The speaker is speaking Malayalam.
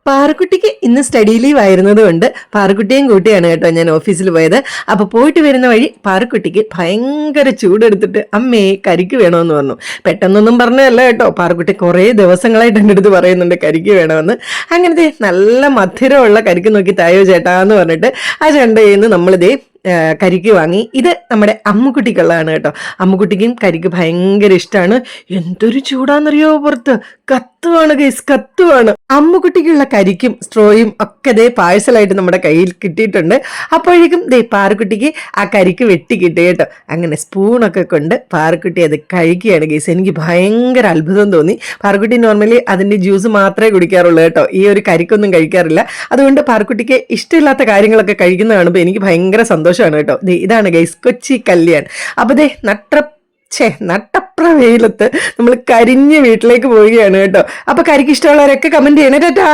പാറുക്കുട്ടിക്ക് ഇന്ന് സ്റ്റഡി ലീവ് ആയിരുന്നത് കൊണ്ട് പാറുക്കുട്ടിയും കൂട്ടിയാണ് കേട്ടോ ഞാൻ ഓഫീസിൽ പോയത്. അപ്പൊ പോയിട്ട് വരുന്ന വഴി പാറുക്കുട്ടിക്ക് ഭയങ്കര ചൂടെടുത്തിട്ട് അമ്മേ കരിക്ക് വേണമെന്ന് പറഞ്ഞു. പെട്ടെന്നൊന്നും പറഞ്ഞതല്ല കേട്ടോ, പാറുക്കുട്ടി കുറേ ദിവസങ്ങളായിട്ട് എൻ്റെ അടുത്ത് പറയുന്നുണ്ട് കരിക്ക് വേണമെന്ന്. അങ്ങനത്തെ നല്ല മധുരമുള്ള കരിക്ക് നോക്കി തായോ ചേട്ടാന്ന് പറഞ്ഞിട്ട് ആ ചണ്ടയിൽ നിന്ന് നമ്മളിതേ കരിക്ക് വാങ്ങി. ഇത് നമ്മുടെ അമ്മുക്കുട്ടിക്കുള്ളതാണ് കേട്ടോ. അമ്മുക്കുട്ടിക്കും കരിക്ക് ഭയങ്കര ഇഷ്ടമാണ്. എന്തൊരു ചൂടാന്നറിയോ പുറത്ത്, കത്തുവാണ് ഗൈസ്, കത്തുവാണ്. അമ്മുക്കുട്ടിക്കുള്ള കരിക്കും സ്ട്രോയും ഒക്കെ ദേ പാഴ്സലായിട്ട് നമ്മുടെ കയ്യിൽ കിട്ടിയിട്ടുണ്ട്. അപ്പോഴേക്കും ദേ പാറുക്കുട്ടിക്ക് ആ കരിക്ക് വെട്ടി കിട്ടി കേട്ടോ. അങ്ങനെ സ്പൂണൊക്കെ കൊണ്ട് പാറുക്കുട്ടി അത് കഴിക്കുകയാണ് ഗൈസ്. എനിക്ക് ഭയങ്കര അത്ഭുതം തോന്നി. പാറുക്കുട്ടി നോർമലി അതിന്റെ ജ്യൂസ് മാത്രമേ കുടിക്കാറുള്ളൂ കേട്ടോ, ഈ ഒരു കരിക്കൊന്നും കഴിക്കാറില്ല. അതുകൊണ്ട് പാറുക്കുട്ടിക്ക് ഇഷ്ടമില്ലാത്ത കാര്യങ്ങളൊക്കെ കഴിക്കുന്ന കാണുമ്പോൾ എനിക്ക് ഭയങ്കര സന്തോഷമാണ് കേട്ടോ. ഇതാണ് ഗൈസ് കൊച്ചി കല്യാൺ. അപ്പൊ ദേ നട്ടപ്ര വെയിലത്ത് നമ്മൾ കരിഞ്ഞ് വീട്ടിലേക്ക് പോവുകയാണ് കേട്ടോ. അപ്പൊ കരിക്ക് ഇഷ്ടമുള്ളവരൊക്കെ കമന്റ് ചെയ്യണേ ടാറ്റാ.